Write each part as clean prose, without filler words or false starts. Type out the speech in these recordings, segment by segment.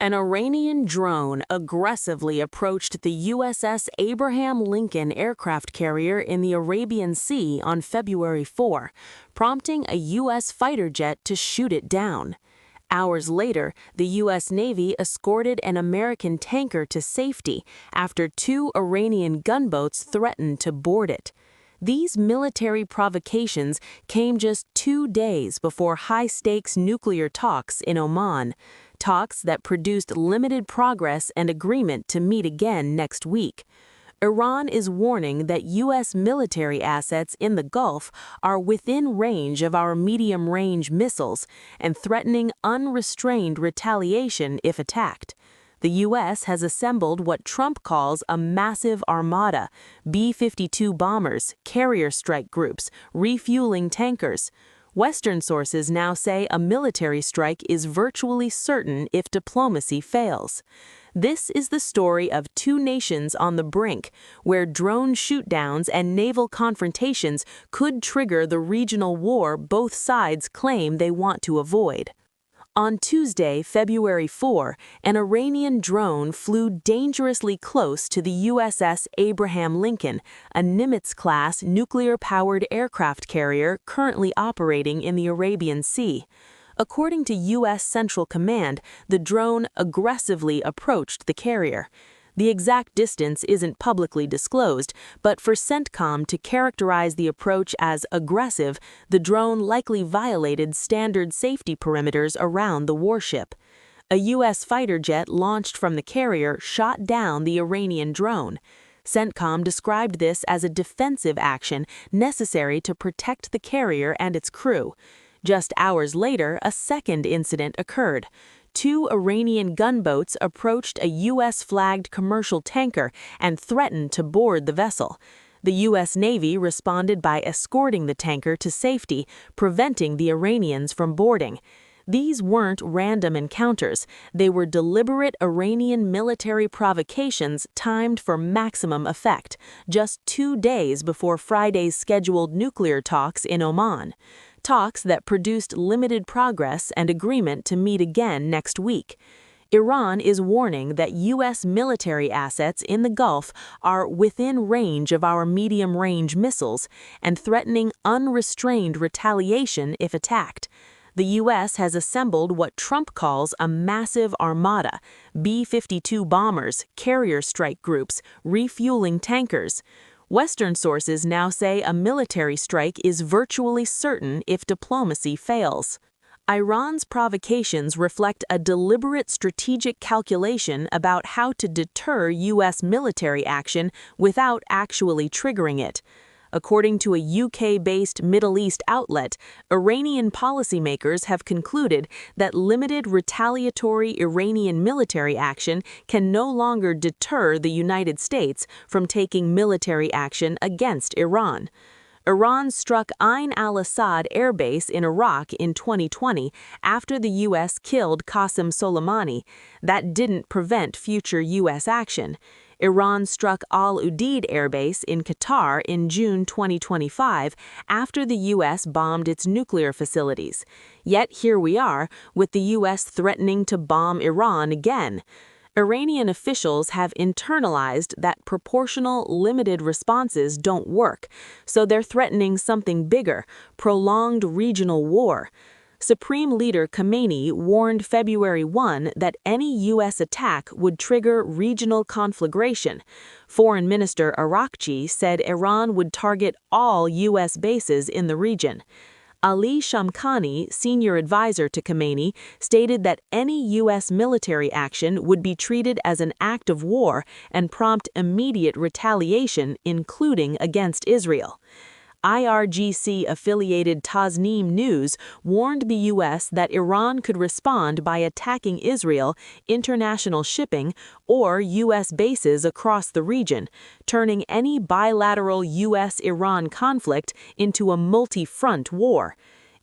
An Iranian drone aggressively approached the USS Abraham Lincoln aircraft carrier in the Arabian Sea on February 4, prompting a U.S. fighter jet to shoot it down. Hours later, the U.S. Navy escorted an American tanker to safety after two Iranian gunboats threatened to board it. These military provocations came just 2 days before high-stakes nuclear talks in Oman, talks that produced limited progress and agreement to meet again next week. Iran is warning that U.S. military assets in the Gulf are within range of our medium-range missiles and threatening unrestrained retaliation if attacked. The U.S. has assembled what Trump calls a massive armada, B-52 bombers, carrier strike groups, refueling tankers. Western sources now say a military strike is virtually certain if diplomacy fails. This is the story of two nations on the brink, where drone shootdowns and naval confrontations could trigger the regional war both sides claim they want to avoid. On Tuesday, February 4, an Iranian drone flew dangerously close to the USS Abraham Lincoln, a Nimitz-class nuclear-powered aircraft carrier currently operating in the Arabian Sea. According to U.S. Central Command, the drone aggressively approached the carrier. The exact distance isn't publicly disclosed, but for CENTCOM to characterize the approach as aggressive, the drone likely violated standard safety perimeters around the warship. A U.S. fighter jet launched from the carrier shot down the Iranian drone. CENTCOM described this as a defensive action necessary to protect the carrier and its crew. Just hours later, a second incident occurred. Two Iranian gunboats approached a U.S.-flagged commercial tanker and threatened to board the vessel. The U.S. Navy responded by escorting the tanker to safety, preventing the Iranians from boarding. These weren't random encounters. They were deliberate Iranian military provocations timed for maximum effect, just 2 days before Friday's scheduled nuclear talks in Oman. Talks that produced limited progress and agreement to meet again next week. Iran is warning that U.S. military assets in the Gulf are within range of our medium-range missiles and threatening unrestrained retaliation if attacked. The U.S. has assembled what Trump calls a massive armada, B-52 bombers, carrier strike groups, refueling tankers. Western sources now say a military strike is virtually certain if diplomacy fails. Iran's provocations reflect a deliberate strategic calculation about how to deter U.S. military action without actually triggering it. According to a UK-based Middle East outlet, Iranian policymakers have concluded that limited retaliatory Iranian military action can no longer deter the United States from taking military action against Iran. Iran struck Ain al-Assad Air Base in Iraq in 2020 after the U.S. killed Qasem Soleimani. That didn't prevent future U.S. action. Iran struck Al Udeid Air Base in Qatar in June 2025 after the U.S. bombed its nuclear facilities. Yet here we are, with the U.S. threatening to bomb Iran again. Iranian officials have internalized that proportional, limited responses don't work, so they're threatening something bigger, prolonged regional war. Supreme Leader Khamenei warned February 1 that any U.S. attack would trigger regional conflagration. Foreign Minister Arakchi said Iran would target all U.S. bases in the region. Ali Shamkhani, senior advisor to Khamenei, stated that any U.S. military action would be treated as an act of war and prompt immediate retaliation, including against Israel. IRGC-affiliated Tasneem News warned the U.S. that Iran could respond by attacking Israel, international shipping, or U.S. bases across the region, turning any bilateral U.S.-Iran conflict into a multi-front war.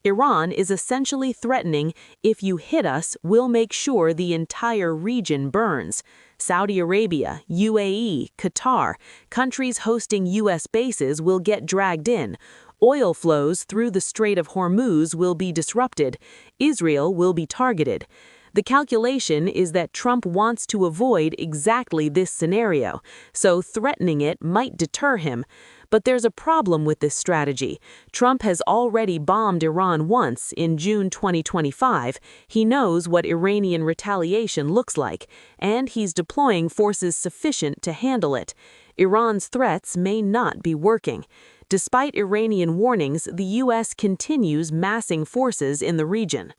Iran is essentially threatening, if you hit us, we'll make sure the entire region burns. Saudi Arabia, UAE, Qatar, countries hosting U.S. bases will get dragged in. Oil flows through the Strait of Hormuz will be disrupted. Israel will be targeted. The calculation is that Trump wants to avoid exactly this scenario, so threatening it might deter him. But there's a problem with this strategy. Trump has already bombed Iran once in June 2025. He knows what Iranian retaliation looks like, and he's deploying forces sufficient to handle it. Iran's threats may not be working. Despite Iranian warnings, the U.S. continues massing forces in the region.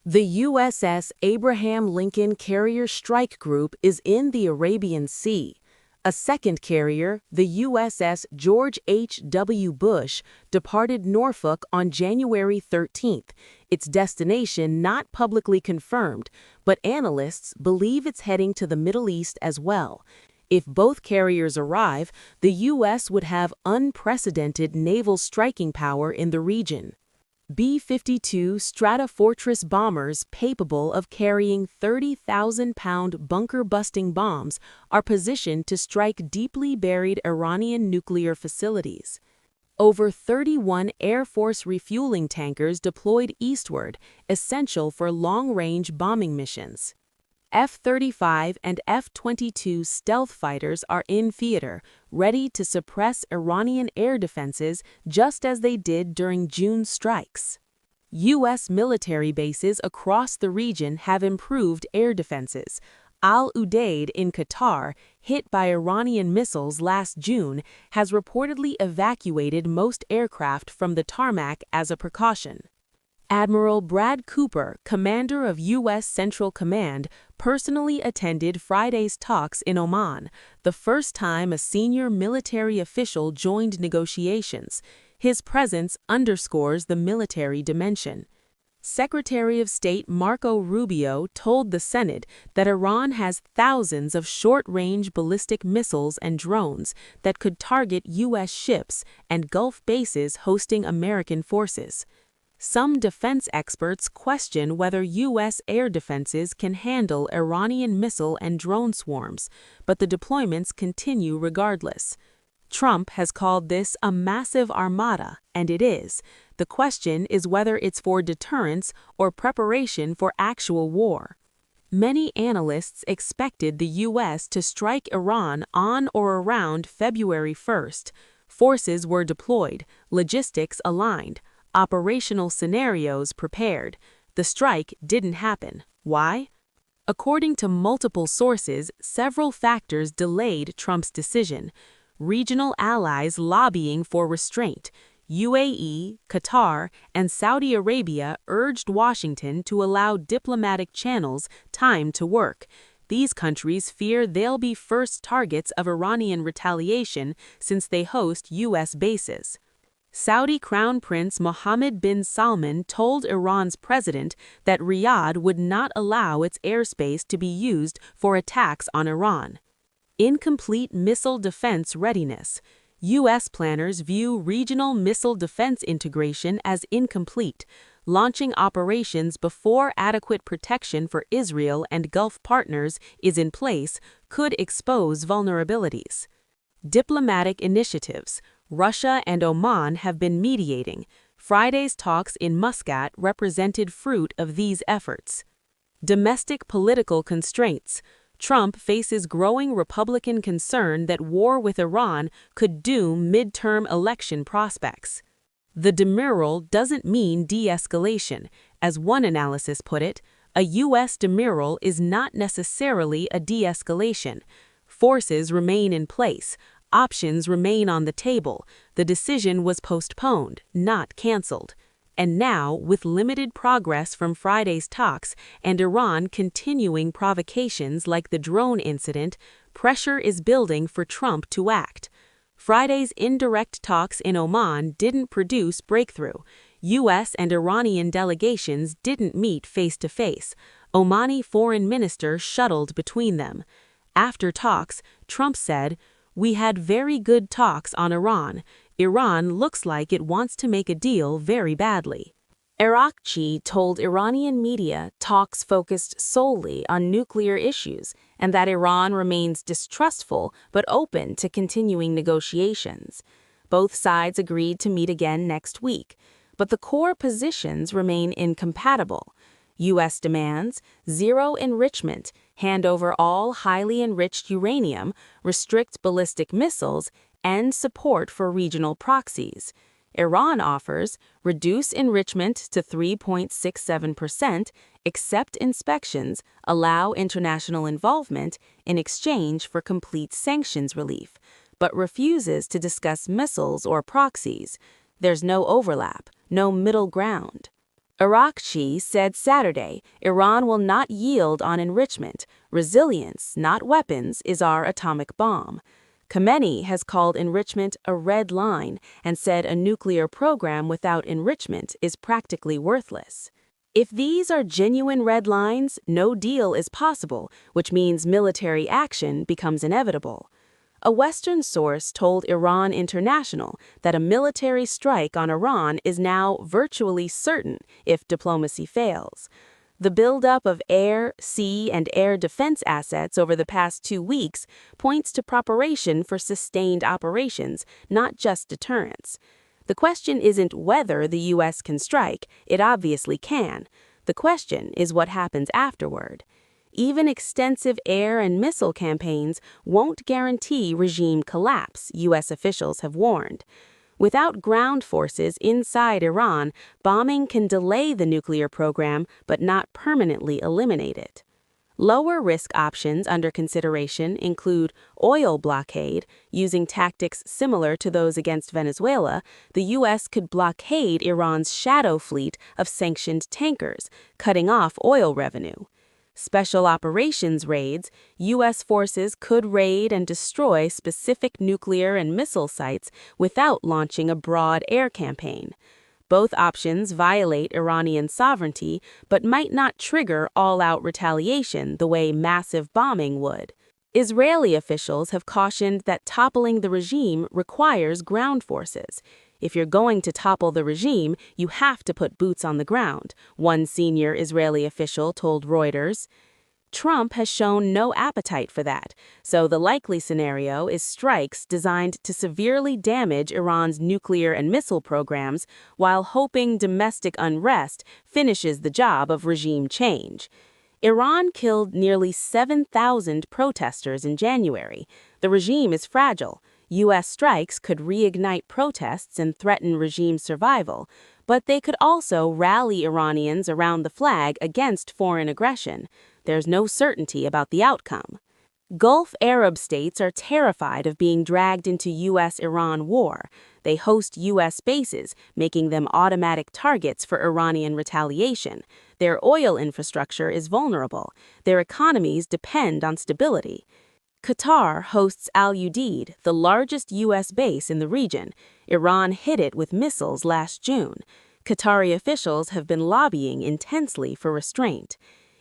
The USS Abraham Lincoln Carrier Strike Group is in the Arabian Sea. A second carrier, the USS George H.W. Bush, departed Norfolk on January 13th, its destination not publicly confirmed, but analysts believe it's heading to the Middle East as well. If both carriers arrive, the U.S. would have unprecedented naval striking power in the region. B-52 Stratofortress bombers capable of carrying 30,000-pound bunker-busting bombs are positioned to strike deeply buried Iranian nuclear facilities. Over 31 Air Force refueling tankers deployed eastward, essential for long-range bombing missions. F-35 and F-22 stealth fighters are in theater, ready to suppress Iranian air defenses just as they did during June's strikes. U.S. military bases across the region have improved air defenses. Al Udeid in Qatar, hit by Iranian missiles last June, has reportedly evacuated most aircraft from the tarmac as a precaution. Admiral Brad Cooper, commander of U.S. Central Command, personally attended Friday's talks in Oman, the first time a senior military official joined negotiations. His presence underscores the military dimension. Secretary of State Marco Rubio told the Senate that Iran has thousands of short-range ballistic missiles and drones that could target U.S. ships and Gulf bases hosting American forces. Some defense experts question whether U.S. air defenses can handle Iranian missile and drone swarms, but the deployments continue regardless. Trump has called this a massive armada, and it is. The question is whether it's for deterrence or preparation for actual war. Many analysts expected the U.S. to strike Iran on or around February 1st. Forces were deployed, logistics aligned, operational scenarios prepared. The strike didn't happen. Why? According to multiple sources, several factors delayed Trump's decision. Regional allies lobbying for restraint. UAE, Qatar, and Saudi Arabia urged Washington to allow diplomatic channels time to work. These countries fear they'll be first targets of Iranian retaliation since they host U.S. bases. Saudi Crown Prince Mohammed bin Salman told Iran's president that Riyadh would not allow its airspace to be used for attacks on Iran. Incomplete missile defense readiness. U.S. planners view regional missile defense integration as incomplete. Launching operations before adequate protection for Israel and Gulf partners is in place could expose vulnerabilities. Diplomatic initiatives. Russia and Oman have been mediating. Friday's talks in Muscat represented fruit of these efforts. Domestic political constraints. Trump faces growing Republican concern that war with Iran could doom midterm election prospects. The demurral doesn't mean de-escalation. As one analysis put it, a U.S. demurral is not necessarily a de-escalation. Forces remain in place. Options remain on the table. The decision was postponed, not canceled. And now, with limited progress from Friday's talks and Iran continuing provocations like the drone incident, pressure is building for Trump to act. Friday's indirect talks in Oman didn't produce breakthrough. U.S. and Iranian delegations didn't meet face-to-face. Omani foreign minister shuttled between them. After talks, Trump said, "We had very good talks on Iran. Iran looks like it wants to make a deal very badly." Araghchi told Iranian media talks focused solely on nuclear issues and that Iran remains distrustful but open to continuing negotiations. Both sides agreed to meet again next week, but the core positions remain incompatible. U.S. demands zero enrichment, hand over all highly enriched uranium, restrict ballistic missiles, and support for regional proxies. Iran offers reduce enrichment to 3.67%, accept inspections, allow international involvement in exchange for complete sanctions relief, but refuses to discuss missiles or proxies. There's no overlap, no middle ground. Araghchi said Saturday, Iran will not yield on enrichment. Resilience, not weapons, is our atomic bomb. Khamenei has called enrichment a red line and said a nuclear program without enrichment is practically worthless. If these are genuine red lines, no deal is possible, which means military action becomes inevitable. A Western source told Iran International that a military strike on Iran is now virtually certain if diplomacy fails. The buildup of air, sea, and air defense assets over the past 2 weeks points to preparation for sustained operations, not just deterrence. The question isn't whether the U.S. can strike, it obviously can. The question is what happens afterward. Even extensive air and missile campaigns won't guarantee regime collapse, U.S. officials have warned. Without ground forces inside Iran, bombing can delay the nuclear program but not permanently eliminate it. Lower risk options under consideration include oil blockade. Using tactics similar to those against Venezuela, the U.S. could blockade Iran's shadow fleet of sanctioned tankers, cutting off oil revenue. Special operations raids, U.S. forces could raid and destroy specific nuclear and missile sites without launching a broad air campaign. Both options violate Iranian sovereignty but might not trigger all-out retaliation the way massive bombing would. Israeli officials have cautioned that toppling the regime requires ground forces. If you're going to topple the regime, you have to put boots on the ground, one senior Israeli official told Reuters. Trump has shown no appetite for that, so the likely scenario is strikes designed to severely damage Iran's nuclear and missile programs while hoping domestic unrest finishes the job of regime change. Iran killed nearly 7,000 protesters in January. The regime is fragile. U.S. strikes could reignite protests and threaten regime survival, but they could also rally Iranians around the flag against foreign aggression. There's no certainty about the outcome. Gulf Arab states are terrified of being dragged into U.S.-Iran war. They host U.S. bases, making them automatic targets for Iranian retaliation. Their oil infrastructure is vulnerable. Their economies depend on stability. Qatar hosts Al Udeid, the largest U.S. base in the region. Iran hit it with missiles last June. Qatari officials have been lobbying intensely for restraint.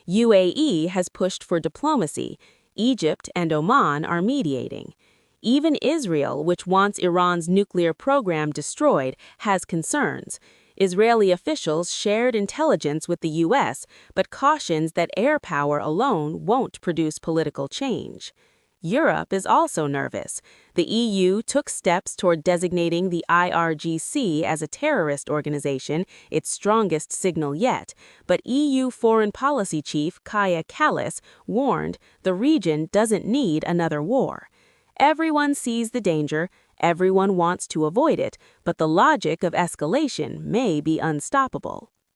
UAE has pushed for diplomacy. Egypt and Oman are mediating. Even Israel, which wants Iran's nuclear program destroyed, has concerns. Israeli officials shared intelligence with the U.S., but cautions that air power alone won't produce political change. Europe is also nervous. The EU took steps toward designating the IRGC as a terrorist organization, its strongest signal yet, but EU Foreign Policy Chief Kaja Kallas warned the region doesn't need another war. Everyone sees the danger, everyone wants to avoid it, but the logic of escalation may be unstoppable.